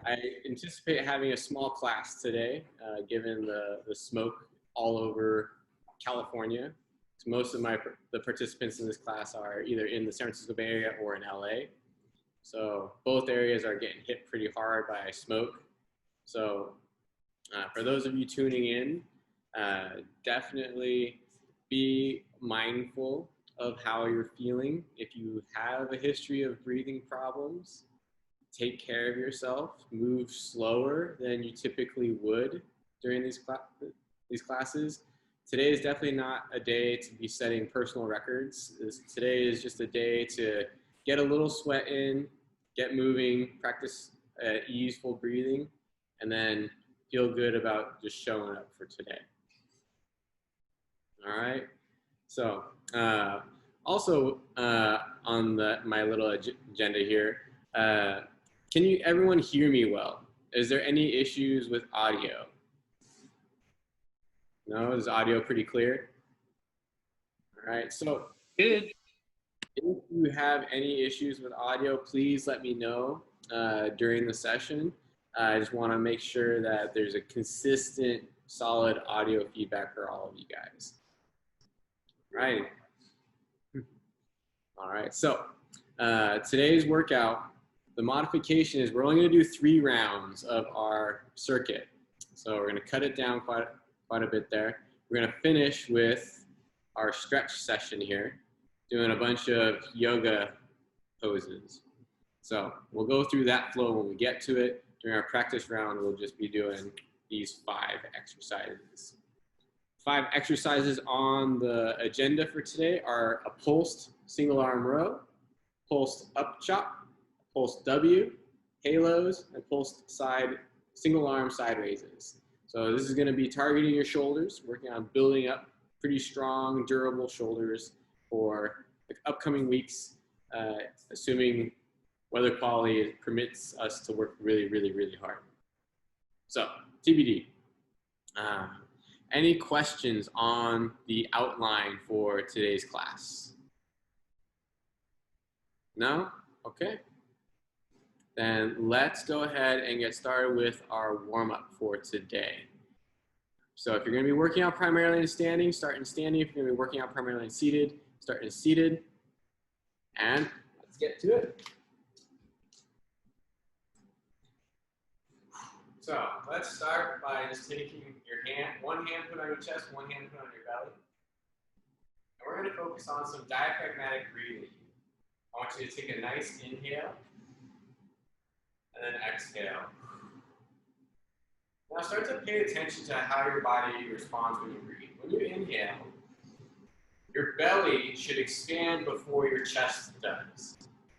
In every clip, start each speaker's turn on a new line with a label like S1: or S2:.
S1: I anticipate having a small class today, given the smoke all over California. So most of the participants in this class are either in the San Francisco Bay Area or in LA. So both areas are getting hit pretty hard by smoke. So for those of you tuning in, definitely be mindful of how you're feeling. If you have a history of breathing problems, take care of yourself, move slower than you typically would during these classes. Today is definitely not a day to be setting personal records. Today is just a day to get a little sweat in, get moving, practice easeful breathing, and then feel good about just showing up for today. All right. So also on my little agenda here, can everyone hear me well? Is there any issues with audio? No, is audio pretty clear? All right, so
S2: good.
S1: If you have any issues with audio, please let me know during the session. I just want to make sure that there's a consistent, solid audio feedback for all of you guys. Right. All right, so today's workout, the modification is we're only going to do 3 rounds of our circuit. So we're going to cut it down quite a bit there. We're going to finish with our stretch session here, doing a bunch of yoga poses. So we'll go through that flow when we get to it. During our practice round, we'll just be doing these 5 exercises. 5 exercises on the agenda for today are a pulsed single arm row, pulsed up chop, pulsed W, halos, and pulsed single arm side raises. So this is going to be targeting your shoulders, working on building up pretty strong, durable shoulders for the upcoming weeks, assuming weather quality permits us to work really, really, really hard. So TBD. Any questions on the outline for today's class? No? Okay. Then let's go ahead and get started with our warm-up for today. So if you're going to be working out primarily in standing, start in standing. If you're going to be working out primarily in seated, start in seated. And let's get to it. So let's start by just taking your hand, one hand put on your chest, one hand put on your belly. And we're going to focus on some diaphragmatic breathing. I want you to take a nice inhale and then exhale. Now start to pay attention to how your body responds when you breathe. When you inhale, your belly should expand before your chest does.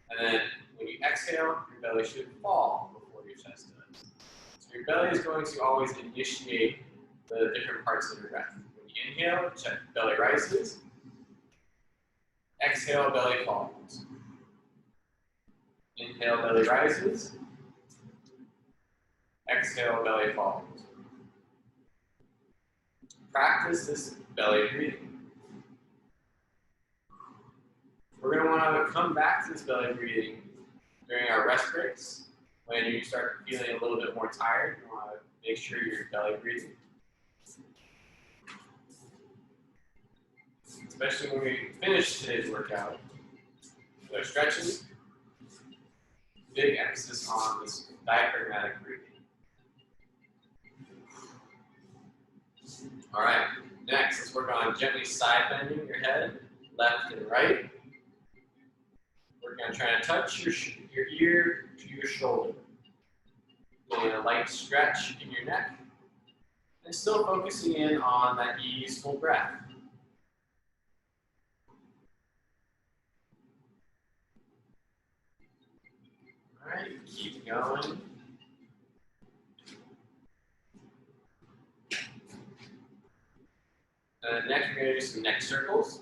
S1: And then when you exhale, your belly should fall before your chest does. So your belly is going to always initiate the different parts of your breath. When you inhale, belly rises. Exhale, belly falls. Inhale, belly rises. Exhale, belly falls. Practice this belly breathing. We're going to want to come back to this belly breathing during our rest breaks. When you start feeling a little bit more tired, you want to make sure you're belly breathing. Especially when we finish today's workout. So our stretches, big emphasis on this diaphragmatic breathing. All right, next, let's work on gently side bending your head, left and right. Working on trying to touch your ear to your shoulder. Getting a light stretch in your neck, and still focusing in on that easeful breath. All right, keep going. Next, we're going to do some neck circles.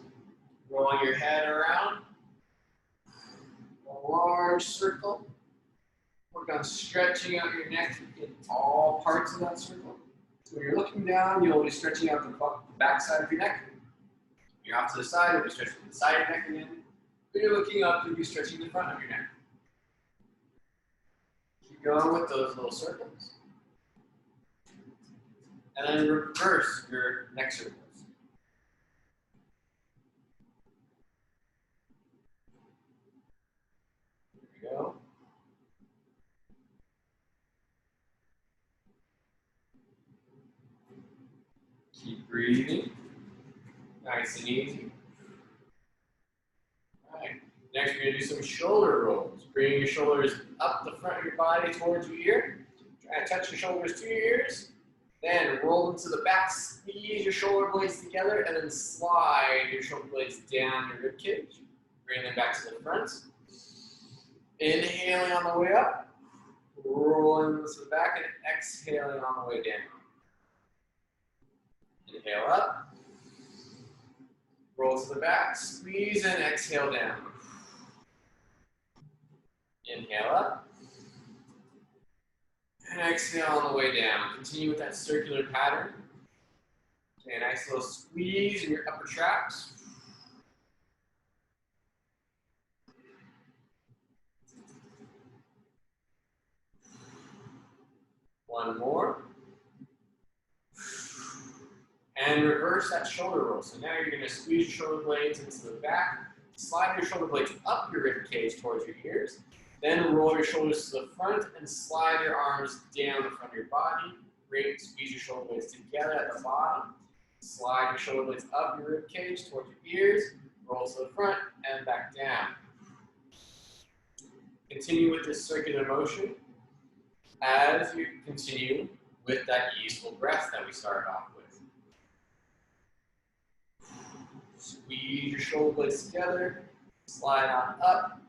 S1: Rolling your head around. A large circle. Work on stretching out your neck in all parts of that circle. So when you're looking down, you'll be stretching out the back side of your neck. When you're off to the side, you'll be stretching the side of your neck again. When you're looking up, you'll be stretching the front of your neck. Keep Keep going with those little circles. And then reverse your neck circles. There we go. Keep breathing. Nice and easy. All right. Next, we're going to do some shoulder rolls. Bring your shoulders up the front of your body towards your ear. Try to touch your shoulders to your ears. Then roll them to the back. Squeeze your shoulder blades together, and then slide your shoulder blades down your rib cage. Bring them back to the front. Inhaling on the way up. Rolling them to the back, and exhaling on the way down. Inhale up. Roll to the back, squeeze and exhale down. Inhale up. And exhale on the way down. Continue with that circular pattern. Okay, a nice little squeeze in your upper traps. One more. And reverse that shoulder roll. So now you're going to squeeze your shoulder blades into the back, slide your shoulder blades up your rib cage towards your ears, then roll your shoulders to the front and slide your arms down the front of your body. Squeeze your shoulder blades together at the bottom, slide your shoulder blades up your rib cage towards your ears, roll to the front and back down. Continue with this circular motion as you continue with that easeful breath that we started off with. Squeeze your shoulder blades together, slide on up,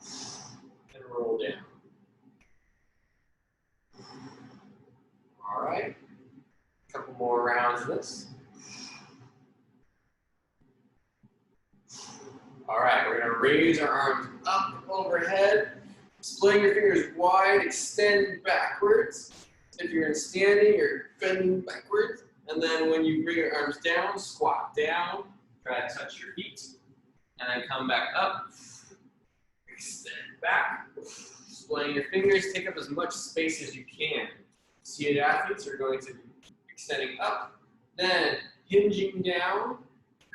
S1: and roll down. All right, a couple more rounds of this. All right, we're gonna raise our arms up overhead, splitting your fingers wide, extend backwards. If you're in standing, you're bending backwards, and then when you bring your arms down, squat down. Try to touch your feet, and then come back up, extend back, splitting your fingers, take up as much space as you can. Seated athletes are going to be extending up, then hinging down,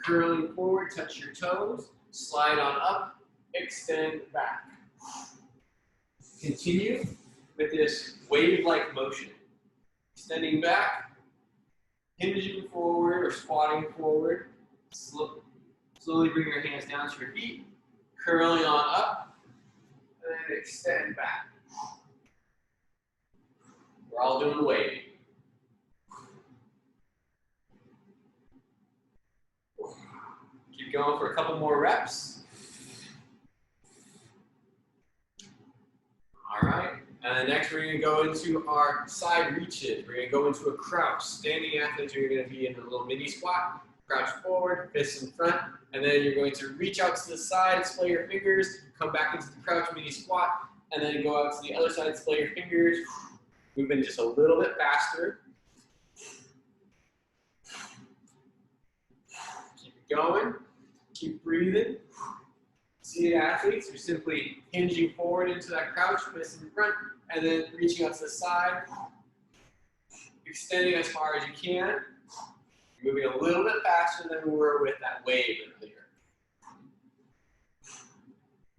S1: curling forward, touch your toes, slide on up, extend back. Continue with this wave-like motion. Extending back, hinging forward or squatting forward. Slowly bring your hands down to your feet, curling on up, and then extend back. We're all doing the wave. Keep going for a couple more reps. All right, and then next we're going to go into our side reaches. We're going to go into a crouch. Standing athletes, you're going to be in a little mini squat. Crouch forward, fists in front, and then you're going to reach out to the side, splay your fingers, come back into the crouch mini squat, and then go out to the other side, splay your fingers, move in just a little bit faster. Keep it going, keep breathing. Seated athletes, you're simply hinging forward into that crouch, fists in front, and then reaching out to the side, extending as far as you can. Moving a little bit faster than we were with that wave earlier.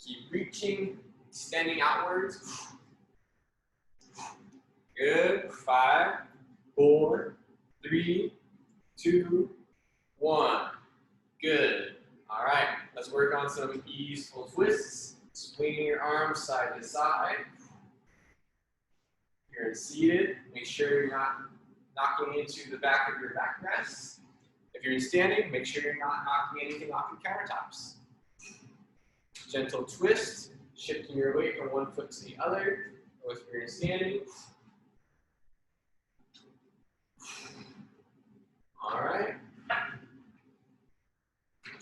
S1: Keep reaching, extending outwards. Good. 5, 4, 3, 2, 1. Good. All right. Let's work on some easeful twists. Swinging your arms side to side. If you're seated, make sure you're not knocking into the back of your backrest. If you're in standing, make sure you're not knocking anything off your countertops. Gentle twist, shifting your weight from one foot to the other. Or if you're in standing. All right.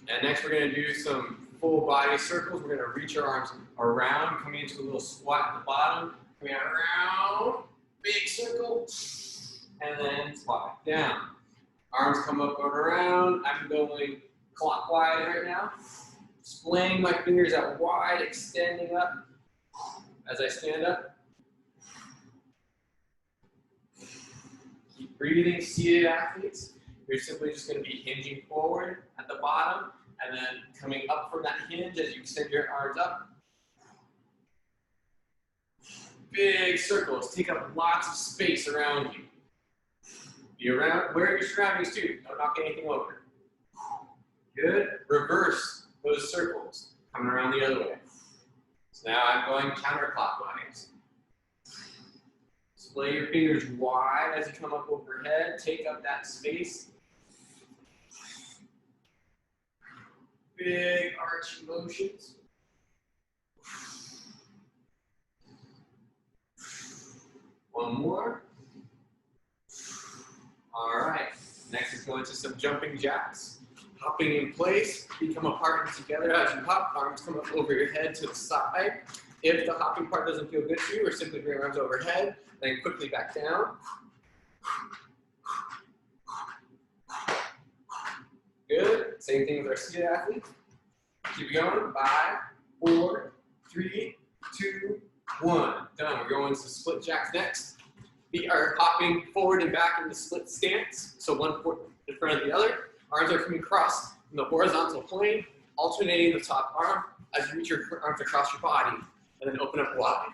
S1: And next we're going to do some full body circles. We're going to reach our arms around, coming into a little squat at the bottom. Coming around, big circle. And then squat down. Arms come up and around. I'm going clockwise right now. Splaying my fingers out wide, extending up as I stand up. breathing seated athletes, you're simply just going to be hinging forward at the bottom and then coming up from that hinge as you extend your arms up. Big circles, take up lots of space around you. Be around where your surroundings too, don't knock anything over. Good, reverse those circles, coming around the other way. So now I'm going counterclockwise. Display your fingers wide as you come up overhead, take up that space. Big arching motions. One more. All right, next is going to some jumping jacks. Hopping in place, feet come apart and together as you hop, arms come up over your head to the side. If the hopping part doesn't feel good for you, or simply bring your arms overhead, then quickly back down. Good, same thing with our seated athletes. Keep going, 5, 4, 3, 2, 1. Done, we're going to split jacks next. Feet are hopping forward and back in the split stance, so one foot in front of the other. Arms are coming across in the horizontal plane, alternating the top arm as you reach your arms across your body, and then open up wide.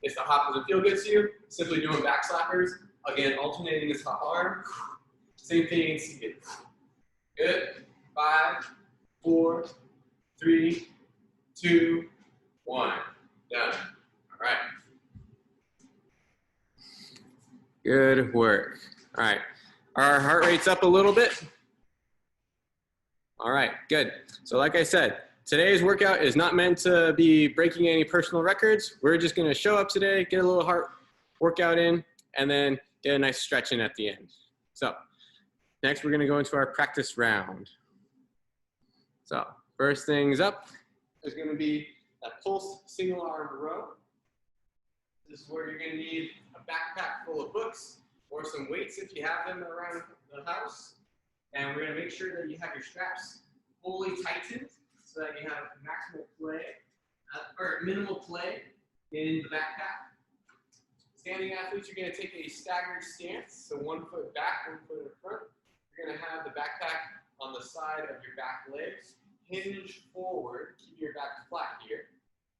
S1: If the hop doesn't feel good to you, simply doing back slappers. Again, alternating the top arm. Same thing in seated. Good. 5, 4, 3, 2, 1. Done. All right. Good work. All right. Our heart rate's up a little bit. All right, good. So like I said, today's workout is not meant to be breaking any personal records. We're just gonna show up today, get a little heart workout in, and then get a nice stretch in at the end. So next we're gonna go into our practice round. So first things up is gonna be that pulsed single arm row. This is where you're gonna need a backpack full of books or some weights if you have them around the house. And we're going to make sure that you have your straps fully tightened so that you have maximal play, or minimal play in the backpack. Standing athletes, you're going to take a staggered stance, so 1 foot back, 1 foot in front. You're going to have the backpack on the side of your back legs, hinge forward, keep your back flat here.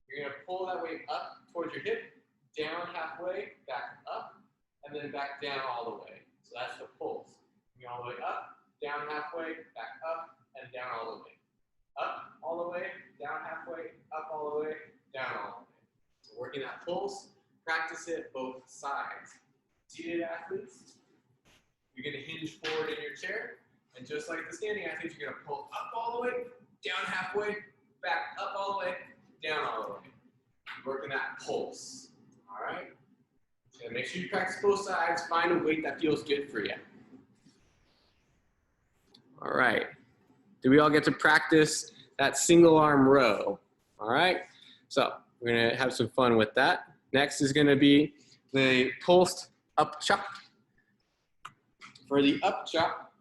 S1: You're going to pull that weight up towards your hip, down halfway, back up, and then back down all the way. So that's the pulse. Going all the way up, down halfway, back up, and down all the way. Up all the way, down halfway, up all the way, down all the way. So working that pulse, practice it both sides. Seated athletes, you're going to hinge forward in your chair, and just like the standing athletes, you're going to pull up all the way, down halfway, back up all the way, down all the way. Working that pulse. All right? So make sure you practice both sides. Find a weight that feels good for you. All right. Did we all get to practice that single arm row? All right. So we're going to have some fun with that. Next is going to be the pulsed up chop. For the up chop,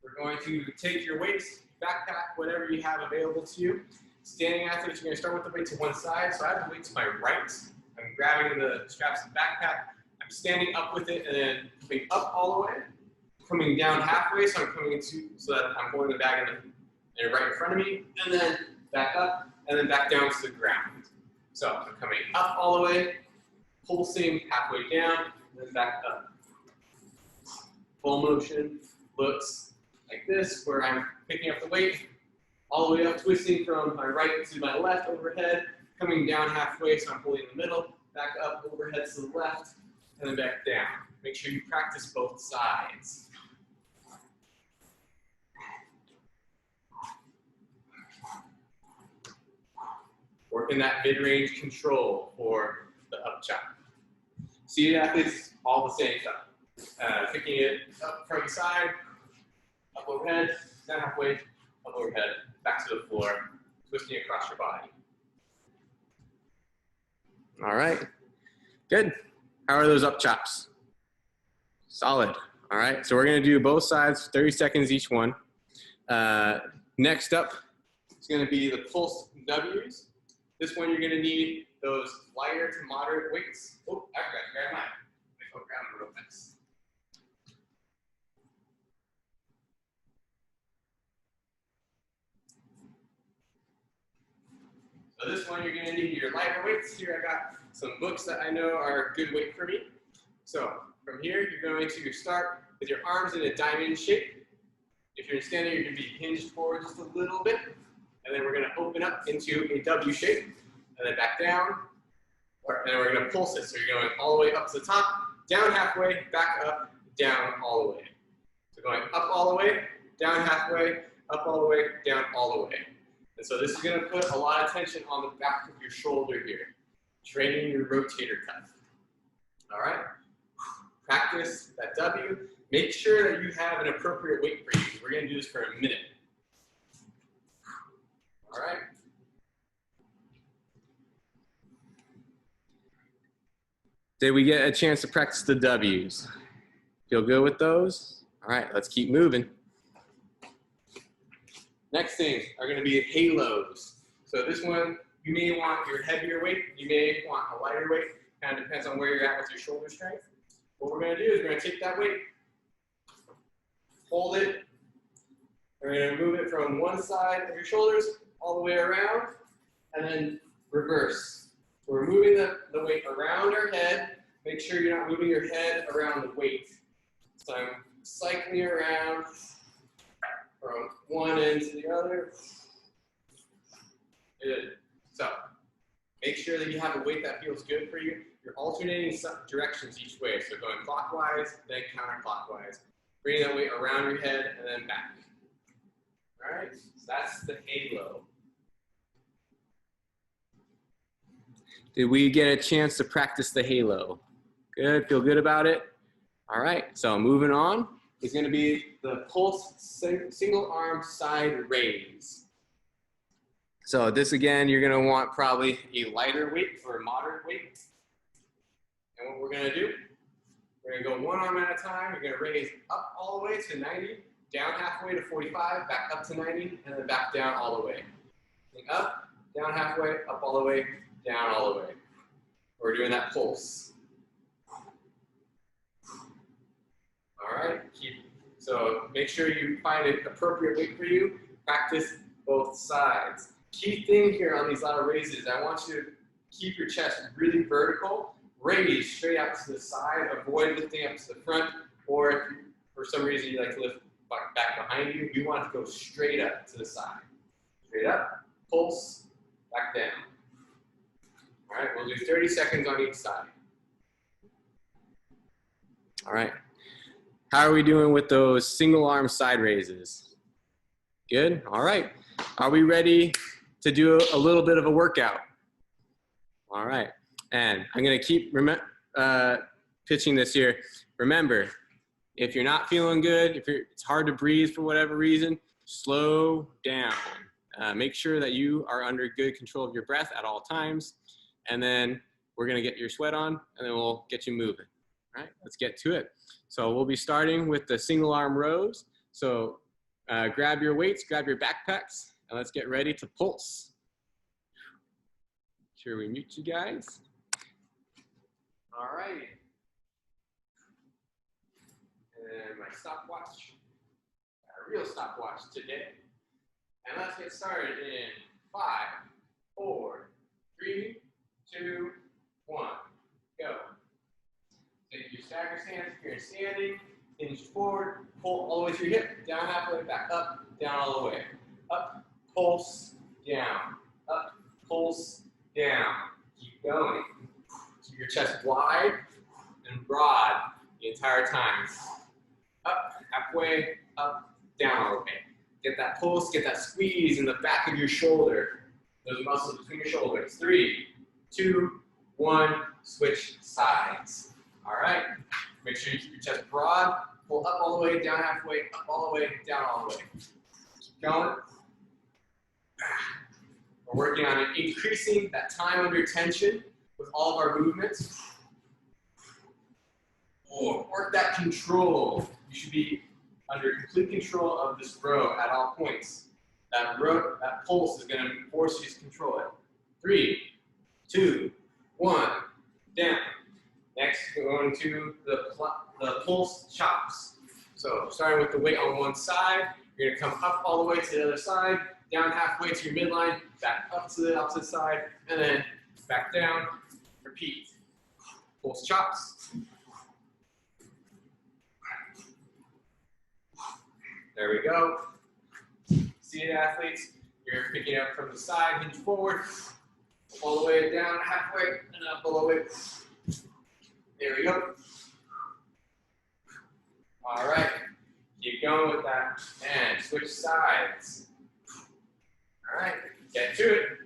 S1: we're going to take your weights, backpack, whatever you have available to you. Standing athletes, you're going to start with the weight to one side. So I have the weight to my right. I'm grabbing the straps of the backpack. I'm standing up with it and then coming up all the way. Coming down halfway, so I'm coming into, so that I'm holding the bag right in front of me, and then back up, and then back down to the ground. So I'm coming up all the way, pulsing halfway down, and then back up. Full motion looks like this, where I'm picking up the weight, all the way up, twisting from my right to my left overhead, coming down halfway, so I'm holding in the middle, back up overhead to the left, and then back down. Make sure you practice both sides. Working that mid-range control for the up chop. Seated athletes, all the same stuff. Picking it up from the side, up overhead, down halfway, up overhead, back to the floor, twisting across your body. All right, good. How are those up chops? Solid. All right, so we're gonna do both sides, 30 seconds each one. Next up, it's gonna be the pulse W's. This one you're gonna need those lighter to moderate weights. Oh, I forgot to grab mine. Let me go grab them real fast. So this one, you're gonna need your lighter weights. Here I got some books that I know are a good weight for me. So from here, you're going to start with your arms in a diamond shape. If you're standing, you're gonna be hinged forward just a little bit. And then we're gonna open up into a W shape, and then back down. And then we're gonna pulse it. So you're going all the way up to the top, down halfway, back up, down all the way. So going up all the way, down halfway, up all the way, down all the way. And so this is gonna put a lot of tension on the back of your shoulder here, training your rotator cuff. All right? Practice that W. Make sure that you have an appropriate weight for you. We're gonna do this for a minute. All right? Did we get a chance to practice the W's? Feel good with those? All right, let's keep moving. Next thing are going to be halos. So this one, you may want your heavier weight, you may want a lighter weight. Kind of depends on where you're at with your shoulder strength. What we're going to do is we're going to take that weight, hold it, we're going to move it from one side of your shoulders all the way around, and then reverse. We're moving the weight around our head. Make sure you're not moving your head around the weight. So I'm cycling around from one end to the other. Good. So make sure that you have a weight that feels good for you. You're alternating some directions each way. So going clockwise, then counterclockwise. Bringing that weight around your head and then back. All right, so that's the halo. Did we get a chance to practice the halo? Good, feel good about it? All right, so moving on is gonna be the pulse single arm side raise. So this again, you're gonna want probably a lighter weight or a moderate weight. And what we're gonna do, we're gonna go one arm at a time. You're gonna raise up all the way to 90, down halfway to 45, back up to 90, and then back down all the way. Up, down halfway, up all the way, down all the way. We're doing that pulse. All right, so make sure you find an appropriate weight for you. Practice both sides. Key thing here on these lateral raises, I want you to keep your chest really vertical. Raise straight out to the side. Avoid lifting up to the front, or if for some reason you like to lift back behind you, you want to go straight up to the side. Straight up, pulse, back down. All right, we'll do 30 seconds on each side. All right. How are we doing with those single arm side raises? Good, all right. Are we ready to do a little bit of a workout? All right, and I'm gonna keep pitching this here. Remember, if you're not feeling good, if it's hard to breathe for whatever reason, slow down. Make sure that you are under good control of your breath at all times. And then we're gonna get your sweat on, and then we'll get you moving. All right, let's get to it. So we'll be starting with the single arm rows. So grab your weights, grab your backpacks, and let's get ready to pulse. Make sure we mute you guys. All right. And my stopwatch, a real stopwatch today. And let's get started in 5, 4, 3, 2, 1, go. Take your stagger stance if you're standing, hinge forward, pull all the way to your hip, down halfway, back up, down all the way. Up, pulse, down, up, pulse, down. Keep going. Keep your chest wide and broad the entire time. Up, halfway, up, down all the way. Get that pulse, get that squeeze in the back of your shoulder. Those muscles between your shoulders. 3, 2, 1, switch sides. All right, make sure you keep your chest broad, pull up all the way, down halfway, up all the way, down all the way. Keep going. We're working on increasing that time under tension with all of our movements. Work that control. You should be under complete control of this row at all points. That pulse is going to force you to control it. 3, 2, 1, down. Next, we're going to the pulse chops. So starting with the weight on one side, You're gonna come up all the way to the other side, down halfway to your midline, back up to the opposite side, and then back down. Repeat. Pulse chops. There we go. Seated athletes, you're picking up from the side, hinge forward, all the way down halfway, and up all the way. There we go. All right, keep going with that, and switch sides. All right, get to it.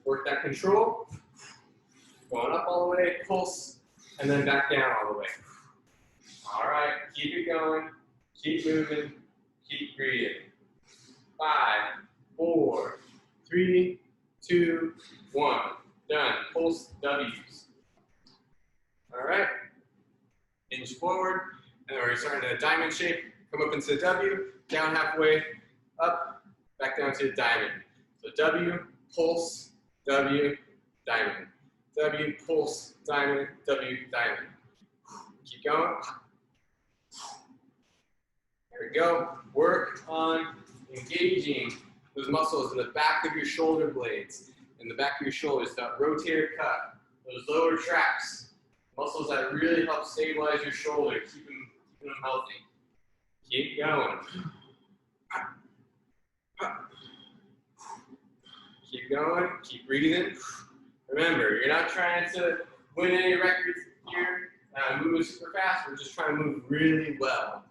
S1: Work that control. Going up all the way, pulse, and then back down all the way. All right, keep it going, keep moving, keep breathing. 5, 4, 3, 2, 1. Done. Pulse W's. All right. Hinge forward, and then we're starting in a diamond shape. Come up into the W, down halfway, up, back down to the diamond. So W, pulse, W, diamond. W, pulse, diamond, W, diamond. Keep going. There we go. Work on engaging those muscles in the back of your shoulder blades, in the back of your shoulders, that rotator cuff, those lower traps, muscles that really help stabilize your shoulder, keep them healthy. Keep going. Keep going, keep breathing. Remember, you're not trying to win any records here, moving super fast, we're just trying to move really well.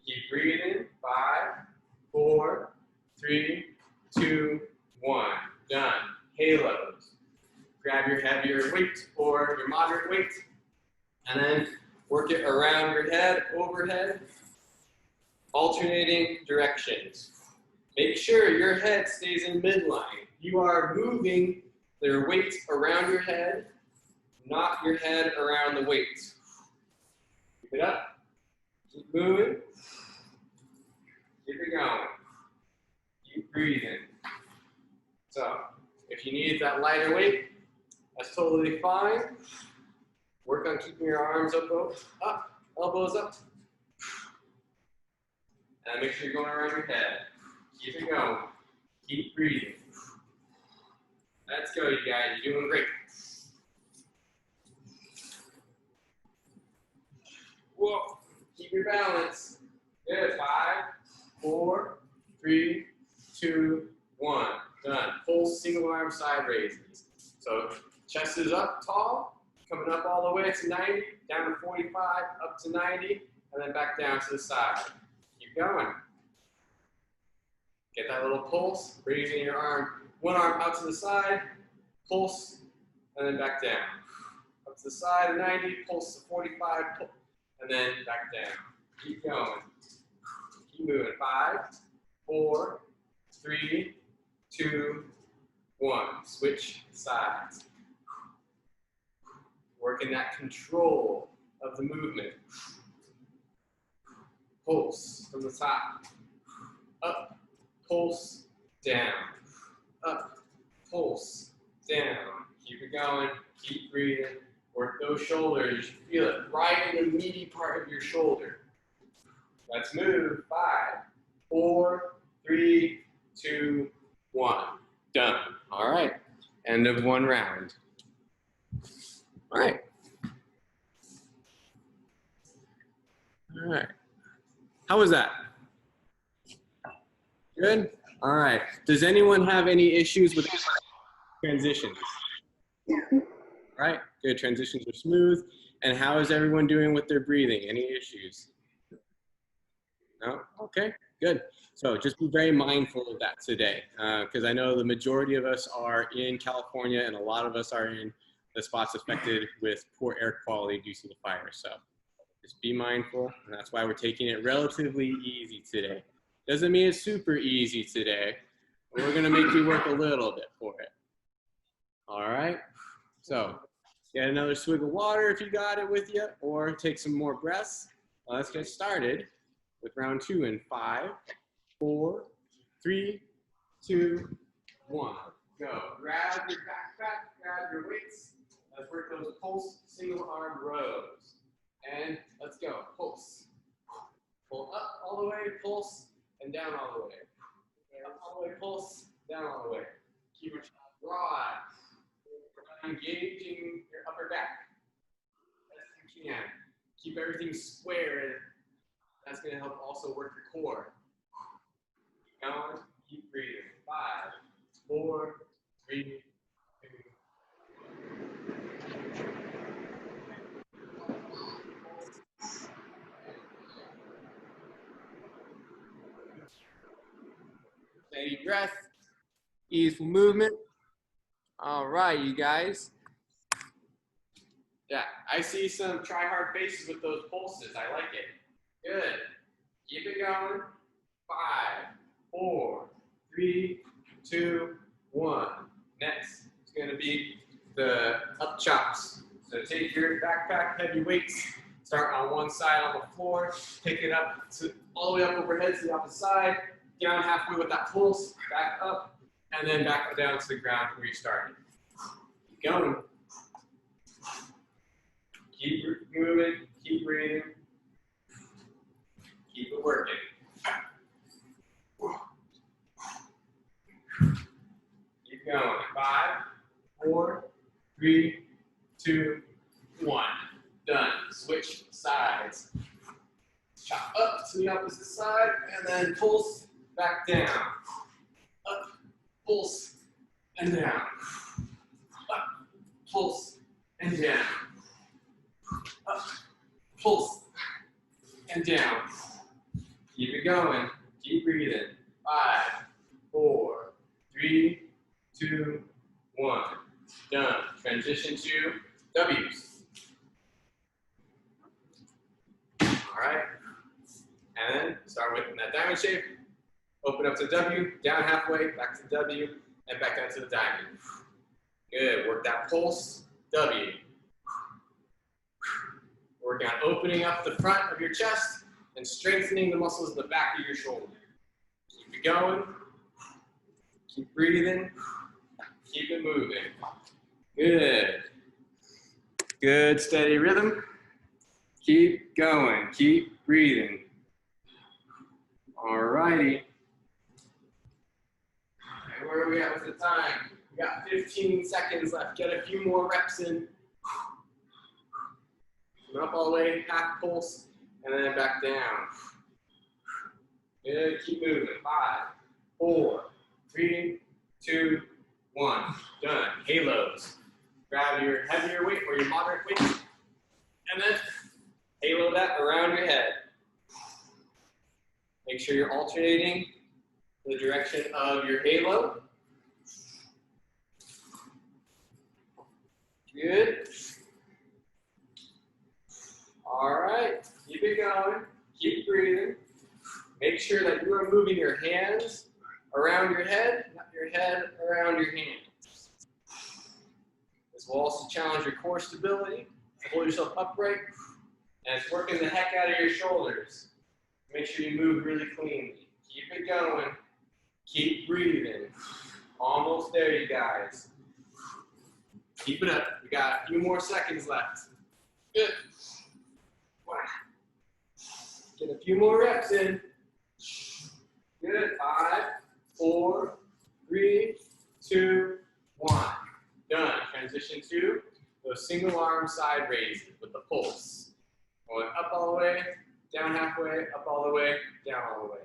S1: Keep breathing. 5, 4, 3, 2, 1. Done. Halos. Grab your heavier weight or your moderate weight, and then work it around your head, overhead, alternating directions. Make sure your head stays in midline. You are moving your weight around your head, not your head around the weight. Keep it up. Keep moving. Keep it going. Keep breathing. So, if you need that lighter weight, that's totally fine. Work on keeping your arms up, elbows up. And make sure you're going around your head. Keep it going. Keep breathing. Let's go, you guys. You're doing great. Whoa. Keep your balance. Good. 5, 4, 3, 2, 1. Done. Pulse single arm side raises. So chest is up tall, coming up all the way to 90, down to 45, up to 90, and then back down to the side. Keep going. Get that little pulse, raising your arm, one arm out to the side, pulse, and then back down. Up to the side of 90, pulse to 45, and then back down. Keep going. Keep moving. 5, 4, 3, 2, 1. Switch sides. Working that control of the movement. Pulse from the top. Up, pulse, down. Up, pulse, down. Keep it going. Keep breathing. Work those shoulders. You feel it right in the meaty part of your shoulder. Let's move. 5, 4, 3, 2, 1. Done. All right. End of one round. All right. All right. How was that? Good? All right. Does anyone have any issues with transitions? All right. Good. Transitions are smooth. And how is everyone doing with their breathing? Any issues? No? Okay. Good. So just be very mindful of that today, because I know the majority of us are in California and a lot of us are in the spots affected with poor air quality due to the fire. So just be mindful, and that's why we're taking it relatively easy today. Doesn't mean it's super easy today, but we're gonna make you work a little bit for it. All right, so get another swig of water if you got it with you, or take some more breaths. Let's get started with round 2 in 5, 4, 3, 2, 1. Go. Grab your backpack, grab your weights. Let's work those pulse single arm rows. And let's go. Pulse. Pull up all the way, pulse, and down all the way. Up all the way, pulse, down all the way. Keep your chest broad. Engaging your upper back as you can. Keep everything square. That's going to help also work your core. Keep going. Keep breathing. 5, 4, 3, 2. Steady breath. Easeful movement. All right, you guys. Yeah, I see some try hard faces with those pulses. I like it. Good. Keep it going. 5, 4, 3, 2, 1. Next is going to be the up chops. So take your backpack, heavy weights, start on one side on the floor, pick it up to, all the way up overhead to the opposite side, down halfway with that pulse, back up, and then back down to the ground where you started. Keep going. Keep moving, keep breathing, keep it working. Keep going. 5, 4, 3, 2, 1. Done. Switch sides. Chop up to the opposite side and then pulse back down. Up, pulse, and down. Up, pulse, and down. Up, pulse, and down. Keep it going. Keep breathing. 5, 4, 3, 2, 1. Done. Transition to W's. All right. And then start with that diamond shape. Open up to W, down halfway, back to W, and back down to the diamond. Good. Work that pulse. W. Working on opening up the front of your chest and strengthening the muscles in the back of your shoulder. Keep it going. Keep breathing. Keep it moving. Good. Good, steady rhythm. Keep going. Keep breathing. All righty. And where are we at with the time? We got 15 seconds left. Get a few more reps in. Come up all the way, half pulse, and then back down. Good. Keep moving. 5, 4, 3, 2, 1. Done. Halos. Grab your heavier weight or your moderate weight, and then halo that around your head. Make sure you're alternating the direction of your halo. Good. All right. Keep it going. Keep breathing. Make sure that you are moving your hands around your head, not your head around your hands. This will also challenge your core stability. Hold yourself upright. And it's working the heck out of your shoulders. Make sure you move really cleanly. Keep it going. Keep breathing. Almost there, you guys. Keep it up. We got a few more seconds left. Good. Wow. Get a few more reps in. Good. 5, 4, 3, 2, 1. Done. Transition to those single arm side raises with the pulse. Going up all the way, down halfway, up all the way, down all the way.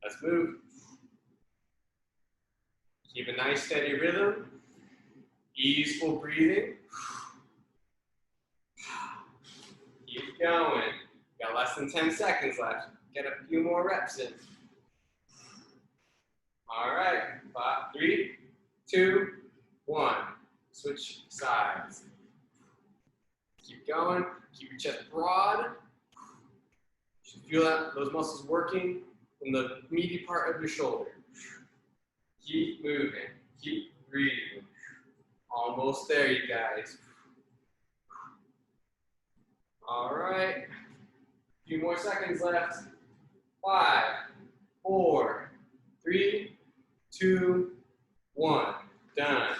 S1: Let's move. Keep a nice steady rhythm. Easeful breathing. Keep going. Got less than 10 seconds left. Get a few more reps in. All right. 5, 3, 2, 1. Switch sides. Keep going. Keep your chest broad. You should feel that those muscles working in the meaty part of your shoulder. Keep moving. Keep breathing. Almost there, you guys. All right. A few more seconds left. 5, 4, 3, 2, 1. Done.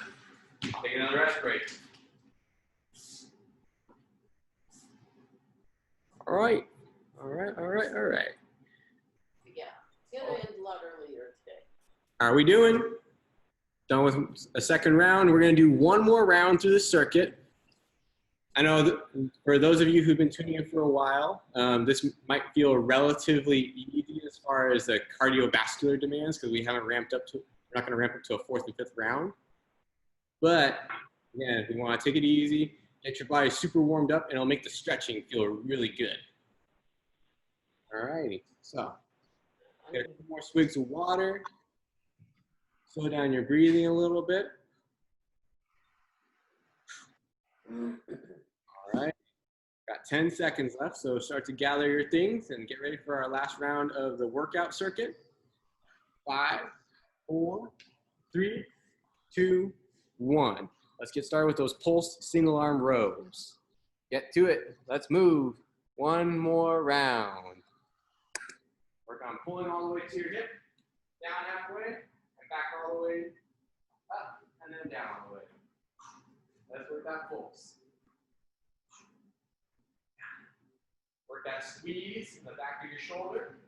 S1: Take another rest break. All right. All right. All right. All right.
S2: Yeah, it's gonna end a lot earlier today.
S1: How are we doing? Done with a second round. We're going to do one more round through the circuit. I know that for those of you who've been tuning in for a while, this might feel relatively easy as far as the cardiovascular demands because we haven't ramped up to, we're not going to ramp up to a fourth and fifth round. But again, we want to take it easy, get your body super warmed up, and it'll make the stretching feel really good. All righty, so get a couple more swigs of water. Slow down your breathing a little bit. All right. Got 10 seconds left, so start to gather your things and get ready for our last round of the workout circuit. 5, 4, 3, 2, 1. Let's get started with those pulsed single arm rows. Get to it. Let's move. One more round. Work on pulling all the way to your hip, down halfway, and back all the way up, and then down all the way. Let's work that pulse. Work that squeeze in the back of your shoulder.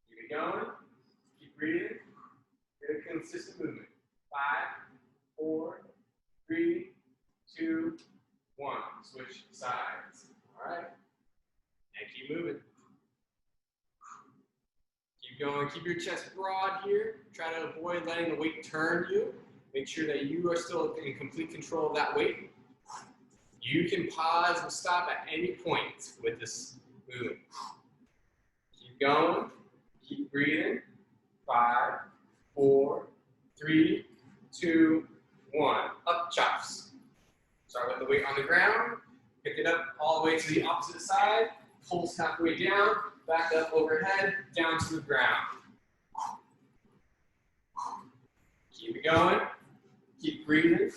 S1: Keep it going. Keep breathing. Good consistent movement. 5, 4, 3, 2, 1. Switch sides. All right. And keep moving. Keep going. Keep your chest broad here. Try to avoid letting the weight turn you. Make sure that you are still in complete control of that weight. You can pause and stop at any point with this movement. Keep going. Keep breathing. 5, 4, 3, 2, 1. Up chops. Start with the weight on the ground. Pick it up all the way to the opposite side. Pulse halfway down. Back up overhead. Down to the ground. Keep it going. Keep breathing.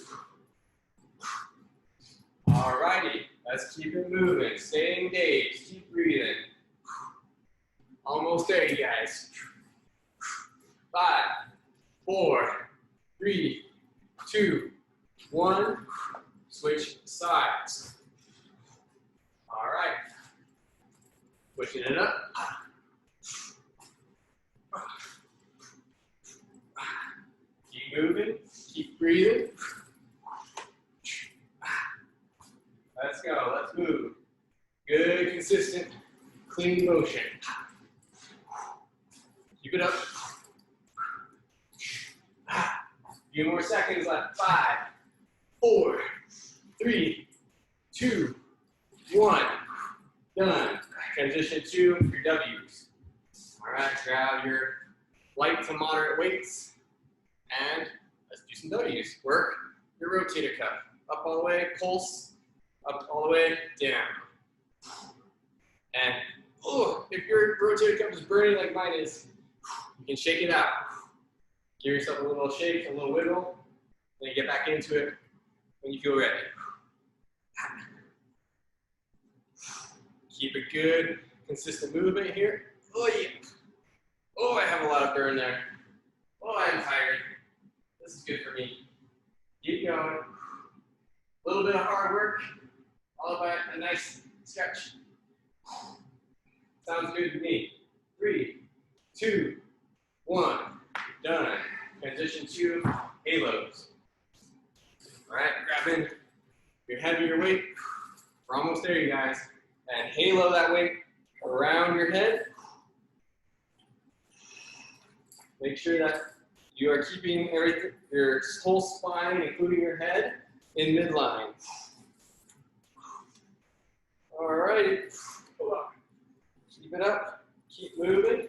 S1: Alrighty, let's keep it moving. Stay engaged. Keep breathing. Almost there, you guys. 5, 4, 3, 2, 1. Switch sides. All right. Pushing it up. Keep moving. Keep breathing. Let's go. Let's move. Good, consistent, clean motion. Keep it up. A few more seconds left. 5, 4, 3, 2, 1. Done. Transition to your W's. All right, grab your light to moderate weights and let's do some W's. Work your rotator cuff. Up all the way, pulse. Up all the way, down. And if your rotator cuff is burning like mine is, you can shake it out. Give yourself a little shake, a little wiggle, then you get back into it when you feel ready. Keep a good, consistent movement here. Oh yeah. Oh, I have a lot of burn there. Oh, I'm tired. This is good for me. Keep going. A little bit of hard work, followed by a nice stretch. Sounds good to me. 3, 2, 1. Done. Transition to halos. All right, grabbing your heavier weight. We're almost there, you guys. And halo that weight around your head. Make sure that you are keeping everything, your whole spine, including your head, in midline. All right. Keep it up. Keep moving.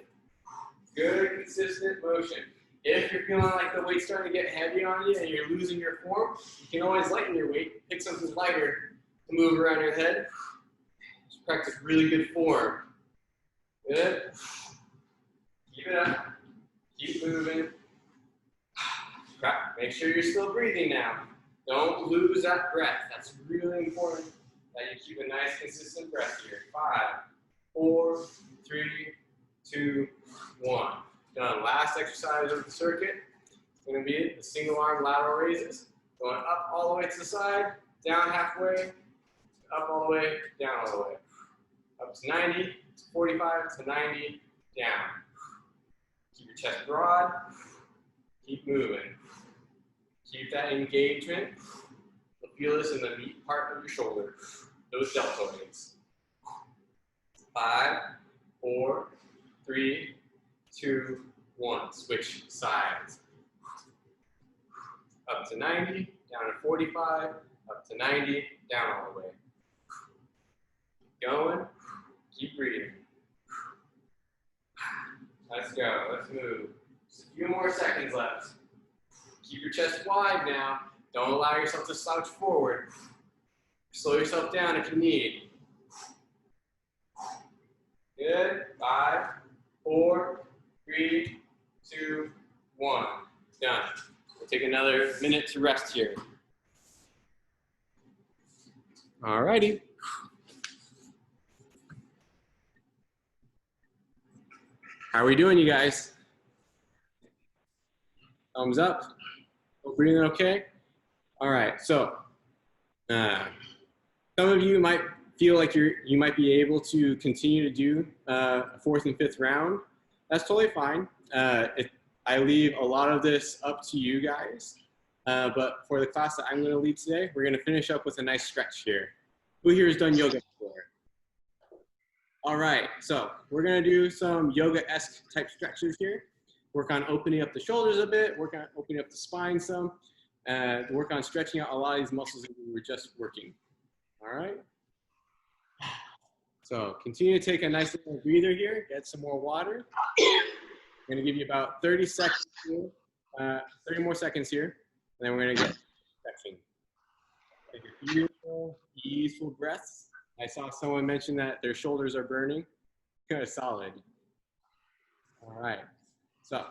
S1: Good, consistent motion. If you're feeling like the weight's starting to get heavy on you and you're losing your form, you can always lighten your weight. Pick something lighter to move around your head. Just practice really good form. Good. Keep it up. Keep moving. Make sure you're still breathing now. Don't lose that breath. That's really important that you keep a nice, consistent breath here. 5, 4, 3, 2, 1. Done. Last exercise of the circuit is going to be the single arm lateral raises. Going up all the way to the side, down halfway, up all the way, down all the way. Up to 90, to 45, to 90, down. Keep your chest broad, keep moving. Keep that engagement. You'll feel this in the meat part of your shoulder, those deltoids. 5, 4, 3, 2, 1. Switch sides. Up to 90, down to 45, up to 90, down all the way. Keep going, keep breathing. Let's go, let's move. Just a few more seconds left. Keep your chest wide now. Don't allow yourself to slouch forward. Slow yourself down if you need. Good. 5, 4, 3, 2, 1. Done. We'll take another minute to rest here. All righty. How are we doing, you guys? Thumbs up. Breathing okay? All right. So, some of you might feel like you might be able to continue to do fourth and fifth round. That's totally fine. I leave a lot of this up to you guys. But for the class that I'm going to lead today, we're going to finish up with a nice stretch here. Who here has done yoga before? All right, so we're going to do some yoga-esque type stretches here. Work on opening up the shoulders a bit, work on opening up the spine some, work on stretching out a lot of these muscles that we were just working. All right. So continue to take a nice little breather here, get some more water. I'm going to give you about 30 seconds here, 30 more seconds here, and then we're going to get stretching. Take a beautiful, easeful breaths. I saw someone mention that their shoulders are burning. Kind of solid. All right. So,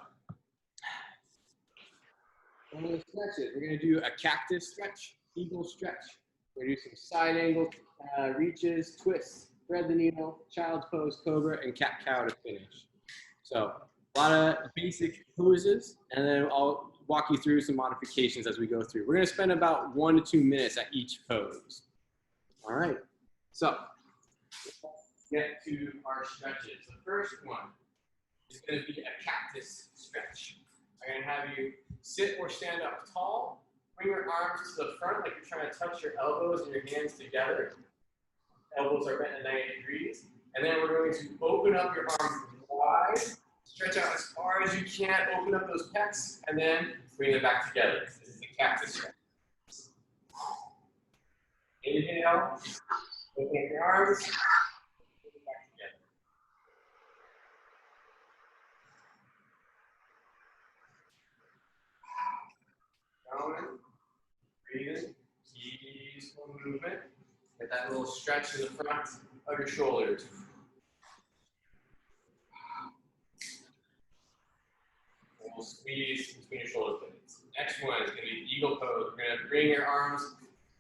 S1: we're going to stretch it. We're going to do a cactus stretch, eagle stretch. We're going to do some side angle reaches, twists, thread the needle, child's pose, cobra, and cat-cow to finish. So, a lot of basic poses, and then I'll walk you through some modifications as we go through. We're going to spend about 1 to 2 minutes at each pose. All right. So, let's get to our stretches. The first one is going to be a cactus stretch. I'm going to have you sit or stand up tall. Bring your arms to the front like you're trying to touch your elbows and your hands together. Elbows are bent at 90 degrees. And then we're going to open up your arms wide. Stretch out as far as you can. Open up those pecs. And then bring them back together. This is the cactus stretch. Inhale. Open up your arms. Bring them back together. Going, breathing, easeful movement. Get that little stretch in the front of your shoulders. And we'll squeeze between your shoulder blades. Next one is going to be eagle pose. We're going to bring your arms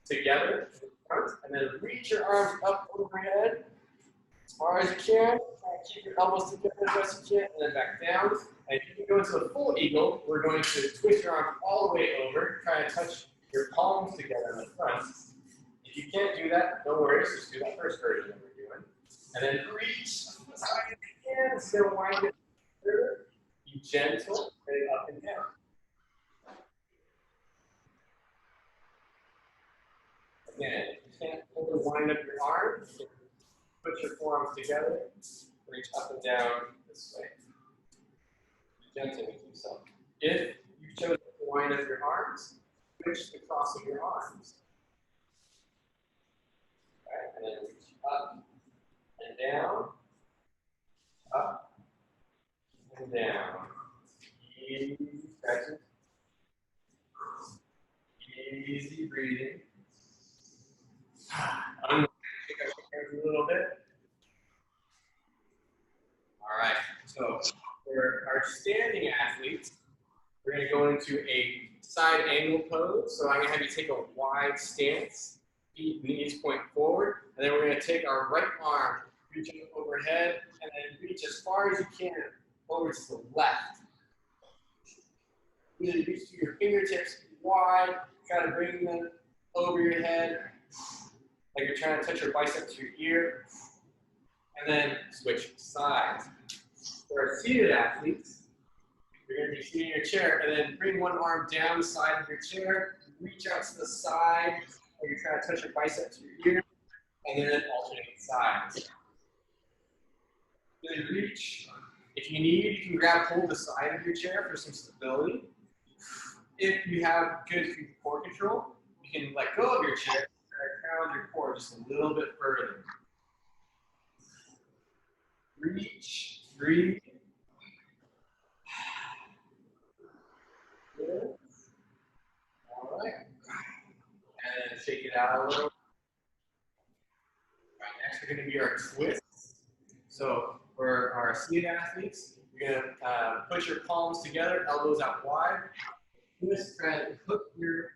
S1: together in the front and then reach your arms up overhead as far as you can. Try to keep your elbows together as best you can and then back down. And if you can go into the full eagle, we're going to twist your arms all the way over, try to touch your palms together in the front. If you can't do that, no worries, just do that first version that we're doing. And then reach as high as you can, still wind it through. Be gentle, bring it up and down. Again, if you can't fully wind up your arms, put your forearms together, reach up and down this way. Gentle with yourself. If you chose to wind up your arms, switch the cross of your arms. Okay, and then reach up and down, up and down. Easy stretching. Easy breathing. I'm going to take our hands a little bit. All right, so for our standing athletes, we're going to go into a side angle pose. So I'm going to have you take a wide stance, feet, knees point forward, and then we're going to take our right arm, reaching overhead, and then reach as far as you can over to the left. You need to reach to your fingertips wide, try to bring them over your head, like you're trying to touch your bicep to your ear, and then switch sides. For our seated athletes, you're going to be sitting in your chair, and then bring one arm down the side of your chair, reach out to the side, like you're trying to touch your bicep to your ear, and then alternate sides. Then reach. If you need, you can grab hold of the side of your chair for some stability. If you have good core control, you can let go of your chair and ground your core just a little bit further. Reach, breathe. Good. All right. And then shake it out a little. All right, next, we're going to be our twists. So for our seated athletes, you're going to put your palms together, elbows out wide. Twist, try to hook your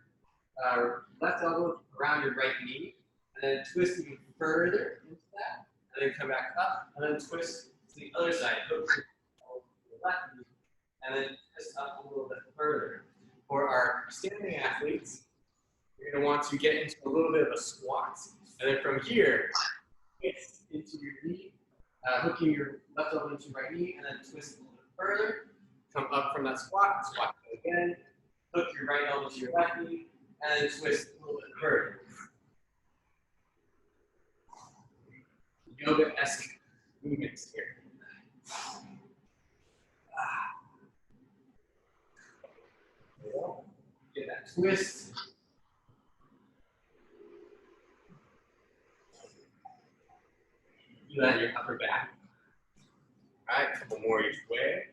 S1: left elbow around your right knee, and then twist even further into that, and then come back up, and then twist to the other side, hook your left knee, and then twist up a little bit further. For our standing athletes, you're going to want to get into a little bit of a squat, and then from here, twist into your knee, hooking your left elbow into your right knee, and then twist a little bit further, come up from that squat, squat again, hook your right elbow to your left knee, and then twist a little bit further. Yoga-esque movements here. Get that twist. You that in your upper back. All right, a couple more each way.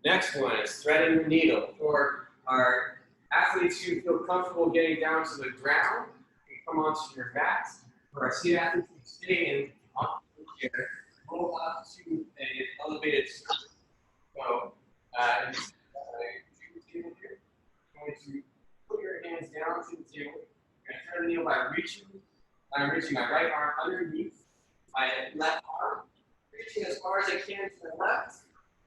S1: Next one is threading the needle. For our athletes who feel comfortable getting down to the ground, you come onto your mat. For our seated athletes, you stay in on the chair, roll up to an elevated surface. So, you're going to put your hands down to the table. You're going to thread the needle by reaching. I'm reaching my right arm underneath my left arm, reaching as far as I can to the left,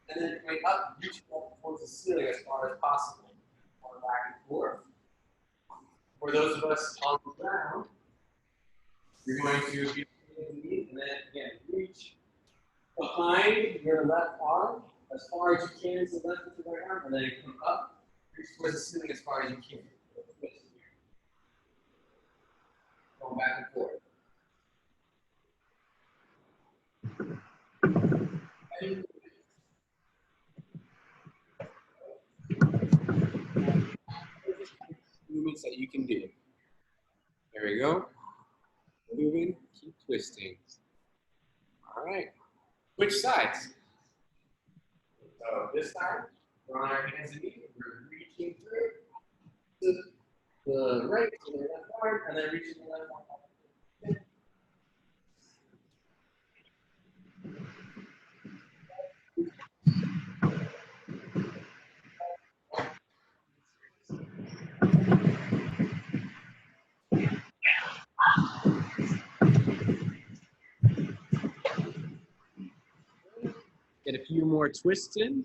S1: and then going up, reaching up towards the ceiling as far as possible. Going back and forth. For those of us on the ground, you're going to be and then again reach behind your left arm as far as you can to the left of the right arm, and then come up, reach towards the ceiling as far as you can. Going back and forth. Movements that you can do. There we go. Moving, keep twisting. All right. Which sides? So this side, we're on our hands and knees. We're reaching through to the right, to the left arm, and then reaching the left arm. Get a few more twists in.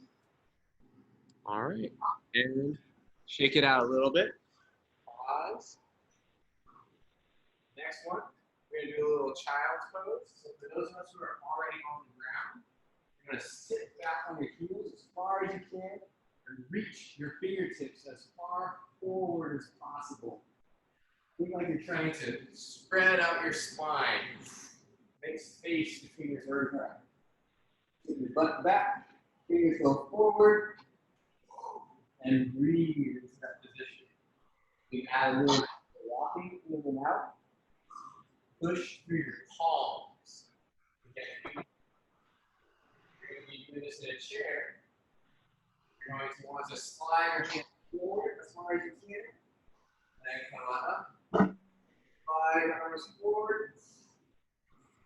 S1: All right. And shake it out a little bit. Pause. Next one, we're going to do a little child's pose. So for those of us who are already on the ground, you're going to sit back on your heels as far as you can and reach your fingertips as far forward as possible. Think like you're trying to spread out your spine. Make space between your vertebrae. Take your butt back, fingers go forward, and breathe into that position. You add a little walking in and out. Push through your palms. Okay. You're going to be doing this in a chair. You're going to want to slide your hands forward as far as you can. And then come on up. Slide your arms forward.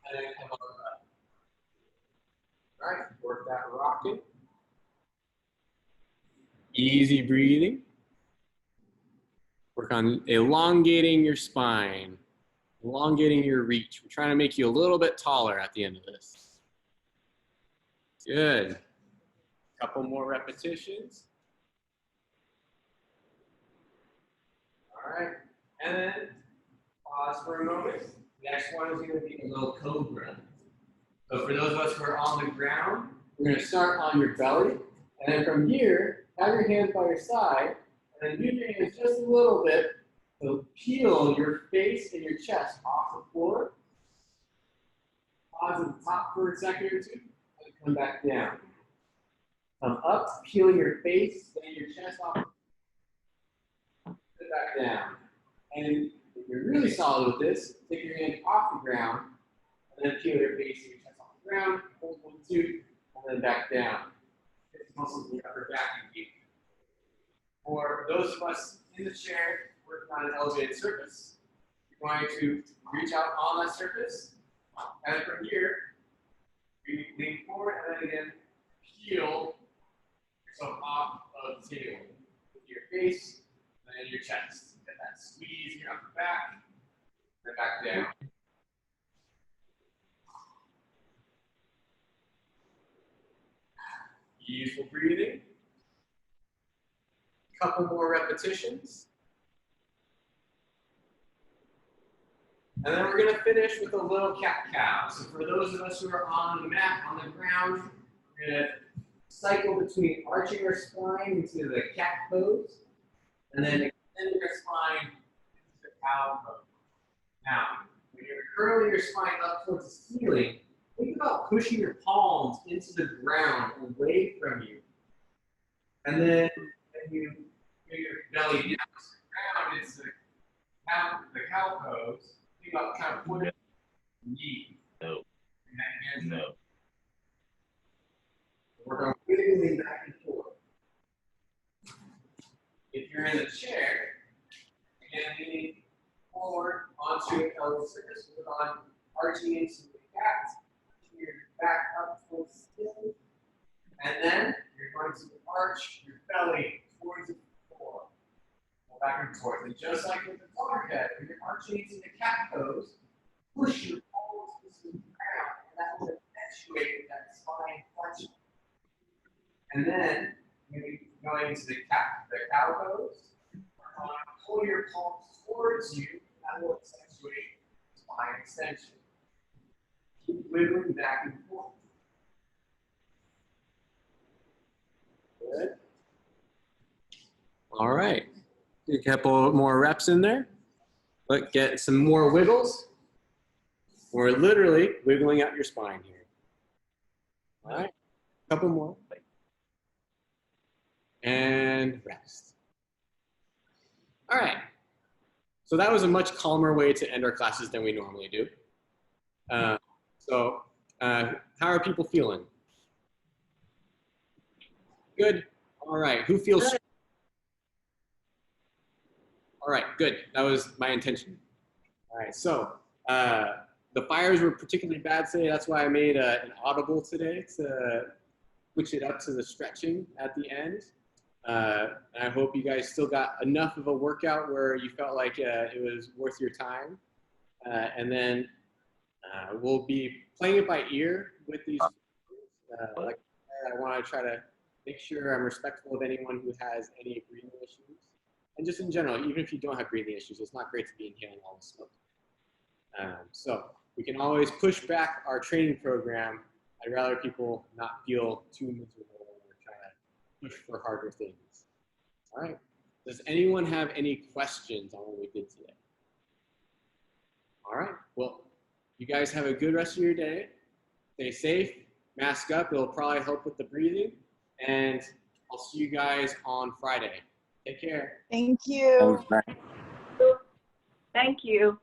S1: And then come on up. All right, work that rocking. Easy breathing. Work on elongating your spine, elongating your reach. We're trying to make you a little bit taller at the end of this. Good. Couple more repetitions. All right. And then pause for a moment. Next one is going to be a little cobra. So for those of us who are on the ground, we're going to start on your belly. And then from here, have your hands by your side. And then move your hands just a little bit to peel your face and your chest off the floor. Pause at the top for a second or two. And come back down. Come up, peel your face and your chest off. Sit back down. And if you're really solid with this, take your hand off the ground, and then peel your face and your chest off the ground, hold 1, 2, and then back down. Get the muscles in the upper back engaged. For those of us in the chair working on an elevated surface, you're going to reach out on that surface, and from here, you lean forward, and then again, peel yourself off of the table with your face and then your chest. Get that squeeze in your upper back, then back down. Useful breathing. Couple more repetitions. And then we're going to finish with a little cat-cow. So for those of us who are on the mat, on the ground, we're going to cycle between arching our spine into the cat pose, and then extending our spine into the cow pose. Now, when you're curling your spine up towards the ceiling, think about pushing your palms into the ground away from you. And then when you bring your belly down to the ground, it's the cow pose. Think about kind of putting knee.
S3: No.
S1: And
S3: No.
S1: we're going wiggling back and forth. If you're in the chair, again, leaning forward onto your elbow surface, work on arching into the cat, your back up towards the ceiling, and then you're going to arch your belly towards the floor. Go back and forth. And just like with the forehead, when you're arching into the cat pose, push your palms into the ground, and that will effectuate that spine flexion. And then, maybe going into the cow pose, pull your palms towards you, that will accentuate spine extension. Keep wiggling back and forth. Good. All right. A couple more reps in there. But get some more wiggles. We're literally wiggling out your spine here. All right. A couple more. And rest. All right. So that was a much calmer way to end our classes than we normally do. How are people feeling? Good. All right. Who feels? Good. All right. Good. That was my intention. All right. So the fires were particularly bad today. That's why I made an audible today to switch it up to the stretching at the end. And I hope you guys still got enough of a workout where you felt like it was worth your time. And then we'll be playing it by ear with these. Like I want to try to make sure I'm respectful of anyone who has any breathing issues. And just in general, even if you don't have breathing issues, it's not great to be inhaling all the smoke. So we can always push back our training program. I'd rather people not feel too miserable when we're trying to push for harder things. All right. Does anyone have any questions on what we did today? All right. Well, you guys have a good rest of your day. Stay safe. Mask up. It'll probably help with the breathing. And I'll see you guys on Friday. Take care.
S4: Thank you.
S3: Thank you.